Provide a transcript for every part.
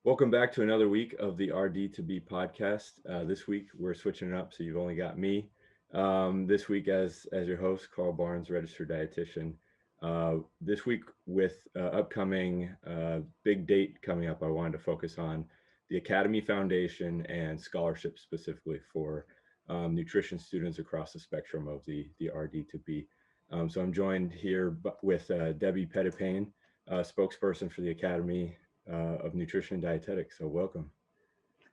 Welcome back to another week of the RD2BE podcast. This week we're switching it up, so you've only got me. This week as your host, Carl Barnes, registered dietitian. This week with upcoming big date coming up, I wanted to focus on the Academy Foundation and scholarships specifically for nutrition students across the spectrum of the RD2B. So I'm joined here with Debbie Pettipain, spokesperson for the Academy of Nutrition and Dietetics. So welcome.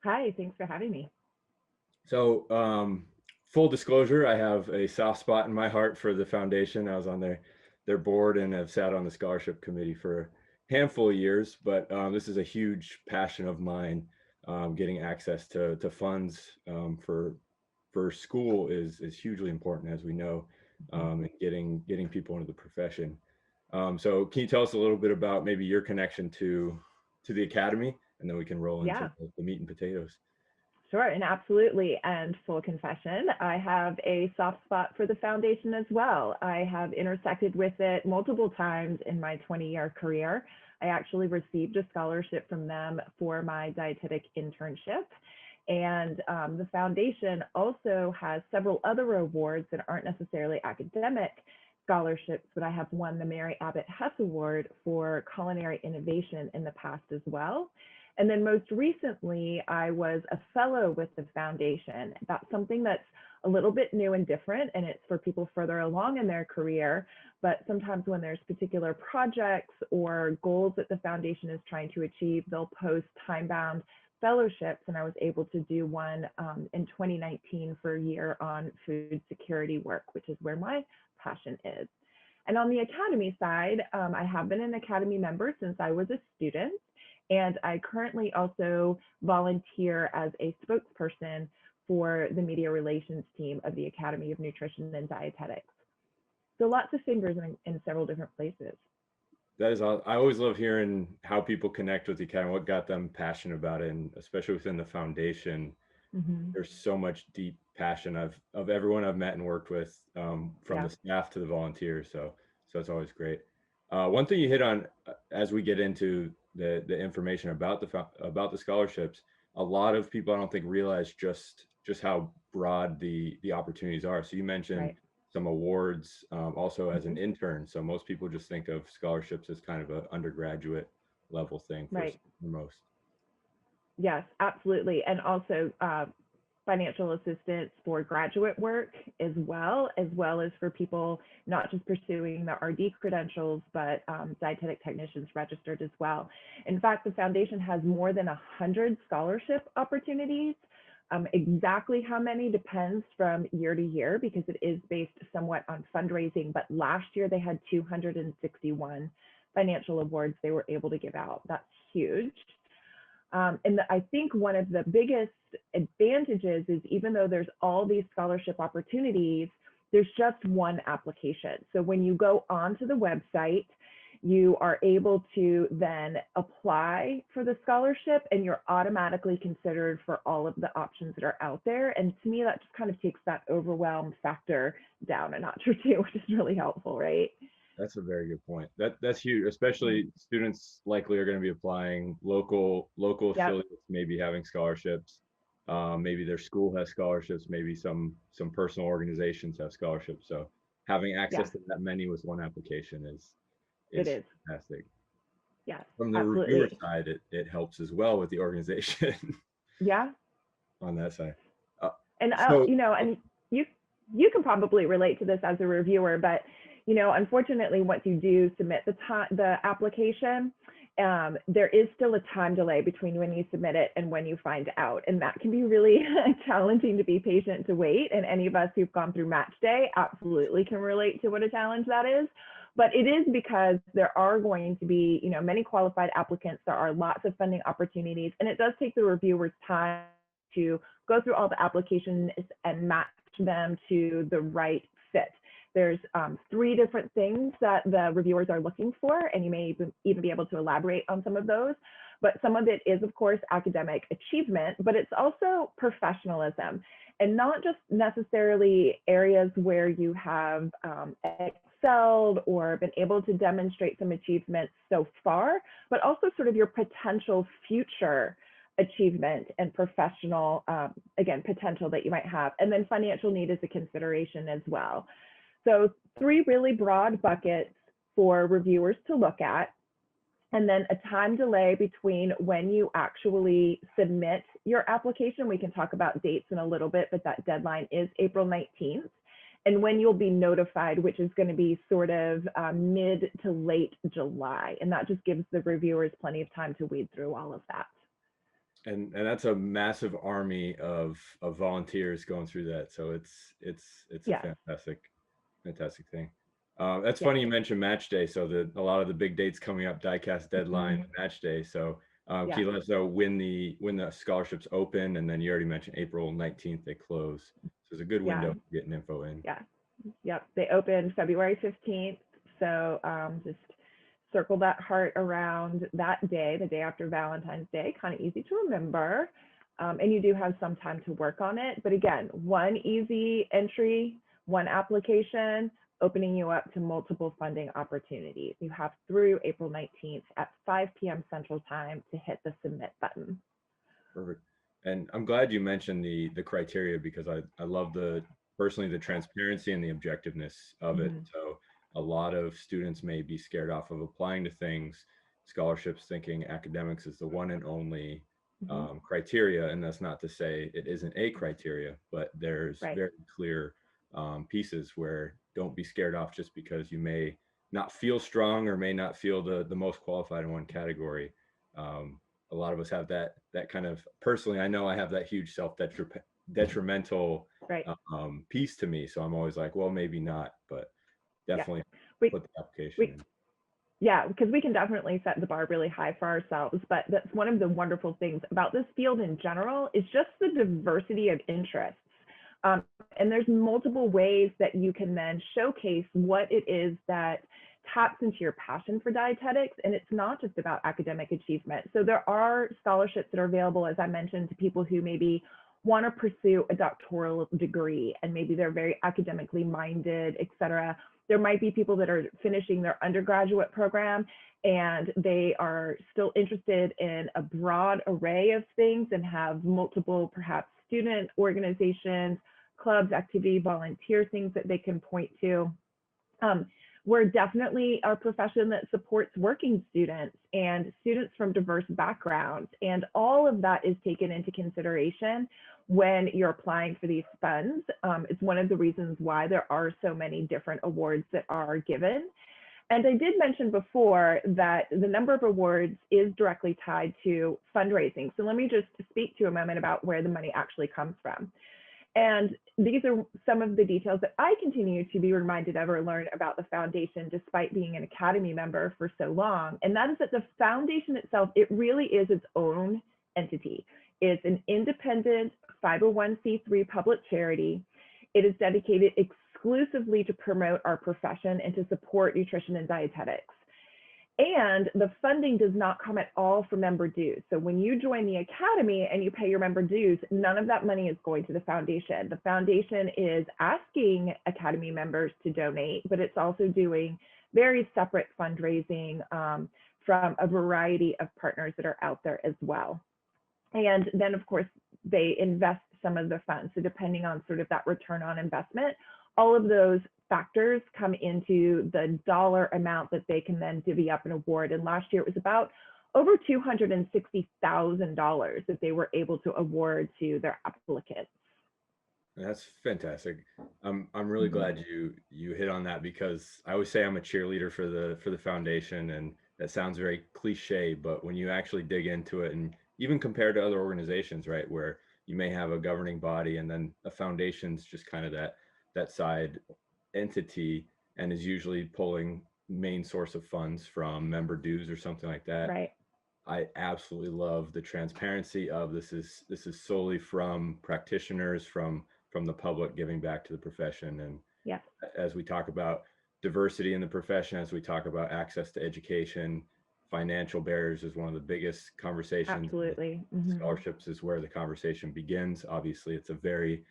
Hi, thanks for having me. So full disclosure, I have a soft spot in my heart for the foundation. I was on their board and have sat on the scholarship committee for a handful of years, but this is a huge passion of mine. Getting access to funds for school is hugely important, as we know, and getting people into the profession. So can you tell us a little bit about maybe your connection to the Academy, and then we can roll into Yeah, the meat and potatoes. sure, and absolutely. And full confession, I have a soft spot for the foundation as well. I have intersected with it multiple times in my 20-year career. I actually received a scholarship from them for my dietetic internship. And the foundation also has several other awards that aren't necessarily academic scholarships, but I have won the Mary Abbott Hess Award for culinary innovation in the past as well. And then most recently, I was a fellow with the foundation. That's something that's a little bit new and different, and it's for people further along in their career. But sometimes when there's particular projects or goals that the foundation is trying to achieve, they'll post time-bound fellowships, and I was able to do one in 2019 for a year on food security work, which is where my passion is. And on the academy side, I have been an academy member since I was a student, and I currently also volunteer as a spokesperson for the media relations team of the Academy of Nutrition and Dietetics. So lots of fingers in several different places. That is, I always love hearing how people connect with the Academy, what got them passionate about it, and especially within the foundation. Mm-hmm. There's so much deep passion of everyone I've met and worked with, from Yeah. the staff to the volunteers. So it's always great. One thing you hit on as we get into the information about about the scholarships, a lot of people I don't think realize just how broad the opportunities are. So you mentioned Right. some awards, also as Mm-hmm. an intern. So most people just think of scholarships as kind of an undergraduate level thing Right. for most. Yes, absolutely. And also financial assistance for graduate work as well as for people not just pursuing the RD credentials, but dietetic technicians registered as well. In fact, the foundation has more than 100 scholarship opportunities. Exactly how many depends from year to year because it is based somewhat on fundraising. But last year they had 261 financial awards they were able to give out. That's huge. I think one of the biggest advantages is even though there's all these scholarship opportunities, there's just one application. So when you go onto the website, you are able to then apply for the scholarship and you're automatically considered for all of the options that are out there. And to me, that just kind of takes that overwhelm factor down a notch or two, which is really helpful, right? That's a very good point. That's huge, Mm. especially students likely are going to be applying local Yep. affiliates, maybe having scholarships. Maybe their school has scholarships, maybe some personal organizations have scholarships. So having access Yeah, to that many with one application it is is. fantastic. Yes, From the reviewer absolutely. side, it helps as well with the organization Yeah. on that side. Uh, And so and you can probably relate to this as a reviewer, but unfortunately, once you do submit the application, there is still a time delay between when you submit it and when you find out, and that can be really challenging to be patient to wait. And any of us who've gone through match day absolutely can relate to what a challenge that is. But it is because there are going to be, many qualified applicants. There are lots of funding opportunities, and it does take the reviewers time to go through all the applications and match them to the right fit. There's three different things that the reviewers are looking for, and you may even be able to elaborate on some of those. But some of it is, of course, academic achievement, but it's also professionalism, and not just necessarily areas where you have excelled or been able to demonstrate some achievements so far, but also sort of your potential future achievement and professional, again, potential that you might have. And then financial need is a consideration as well. So 3 really broad buckets for reviewers to look at, and then a time delay between when you actually submit your application. We can talk about dates in a little bit, but that deadline is April 19th. And when you'll be notified, which is going to be sort of mid to late July. And that just gives the reviewers plenty of time to weed through all of that. And that's a massive army of volunteers going through that. So it's Yes. a fantastic thing. That's Yes. funny you mentioned match day. So a lot of the big dates coming up, diecast deadline, match day. So Yeah. can you let us know when the scholarships open? And then you already mentioned April 19th they close. So it's a good window for getting info in. Yeah. Yep. They open February 15th. So just circle that heart around that day, the day after Valentine's Day, kind of easy to remember. And you do have some time to work on it. But again, one easy entry, one application, opening you up to multiple funding opportunities. You have through April 19th at 5 p.m. Central Time to hit the submit button. Perfect. And I'm glad you mentioned the criteria, because I love personally the transparency and the objectiveness of it. So a lot of students may be scared off of applying to things, scholarships, thinking academics is the one and only criteria. And that's not to say it isn't a criteria, but there's very clear pieces where don't be scared off just because you may not feel strong or may not feel the most qualified in one category. A lot of us have that kind of, personally, I know I have that huge detrimental piece to me. So I'm always like, well, maybe not, but definitely put the application in. Yeah, because we can definitely set the bar really high for ourselves, but that's one of the wonderful things about this field in general is just the diversity of interests. And there's multiple ways that you can then showcase what it is that taps into your passion for dietetics. And it's not just about academic achievement. So there are scholarships that are available, as I mentioned, to people who maybe want to pursue a doctoral degree and maybe they're very academically minded, et cetera. There might be people that are finishing their undergraduate program and they are still interested in a broad array of things and have multiple, perhaps, student organizations, clubs, activity, volunteer things that they can point to. We're definitely a profession that supports working students and students from diverse backgrounds. And all of that is taken into consideration when you're applying for these funds. It's one of the reasons why there are so many different awards that are given. And I did mention before that the number of awards is directly tied to fundraising. So let me just speak to a moment about where the money actually comes from. And these are some of the details that I continue to be reminded of or learn about the foundation, despite being an Academy member for so long. And that is that the foundation itself, it really is its own entity. It's an independent 501c3 public charity. It is dedicated exclusively to promote our profession and to support nutrition and dietetics. And the funding does not come at all from member dues. So when you join the Academy and you pay your member dues, none of that money is going to the foundation. The foundation is asking Academy members to donate, but it's also doing very separate fundraising from a variety of partners that are out there as well. And then, of course, they invest some of the funds. So depending on sort of that return on investment, all of those factors come into the dollar amount that they can then divvy up an award. And last year it was about over $260,000 that they were able to award to their applicants. That's fantastic. I'm really glad you hit on that, because I always say I'm a cheerleader for the foundation, and that sounds very cliche, but when you actually dig into it and even compare to other organizations, right, where you may have a governing body and then a foundation's just kind of that side entity and is usually pulling main source of funds from member dues or something like that. Right. I absolutely love the transparency of this is solely from practitioners, from the public giving back to the profession. And as we talk about diversity in the profession, as we talk about access to education, financial barriers is one of the biggest conversations. Absolutely. Scholarships is where the conversation begins. Obviously, it's a very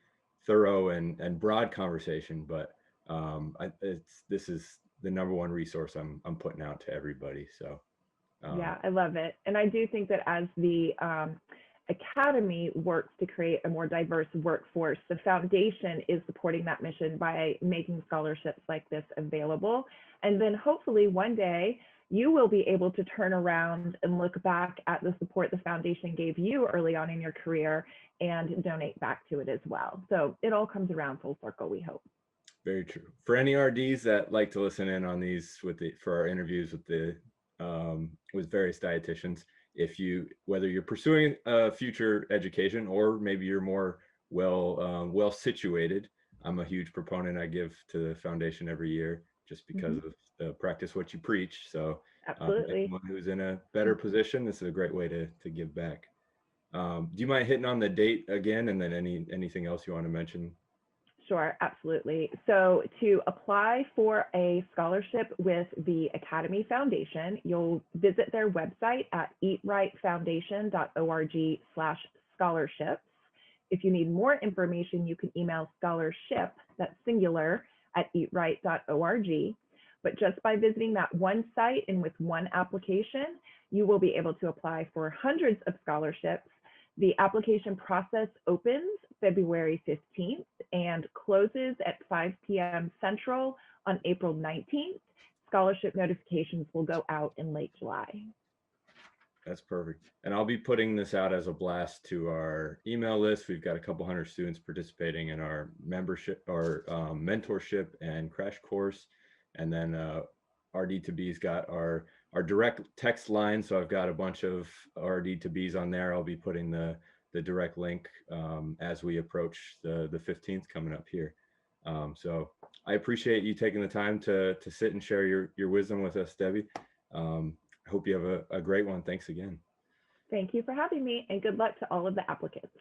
thorough and broad conversation, but This is the number one resource I'm putting out to everybody. So um, Yeah, I love it. And I do think that as the Academy works to create a more diverse workforce, the foundation is supporting that mission by making scholarships like this available. And then hopefully one day you will be able to turn around and look back at the support the foundation gave you early on in your career and donate back to it as well. So it all comes around full circle, we hope. Very true. For any RDs that like to listen in on these for our interviews with various dietitians, if you whether you're pursuing a future education or maybe you're more well situated, I'm a huge proponent. I give to the foundation every year just because Mhm. of the practice what you preach. So Absolutely. anyone who's in a better position, this is a great way to give back. Do you mind hitting on the date again, and then anything else you want to mention? Sure, absolutely. So to apply for a scholarship with the Academy Foundation, you'll visit their website at eatrightfoundation.org/scholarships. If you need more information, you can email scholarship, that's singular, at eatright.org. But just by visiting that one site and with one application, you will be able to apply for hundreds of scholarships. The application process opens February 15th and closes at 5 p.m. Central on April 19th. Scholarship notifications will go out in late July. That's perfect. And I'll be putting this out as a blast to our email list. We've got a couple hundred students participating in our membership or mentorship and crash course. And then RD2B's got our direct text line. So I've got a bunch of RD2Bs on there. I'll be putting the direct link as we approach the 15th coming up here. So I appreciate you taking the time to sit and share your wisdom with us, Debbie. I hope you have a great one. Thanks again. Thank you for having me and good luck to all of the applicants.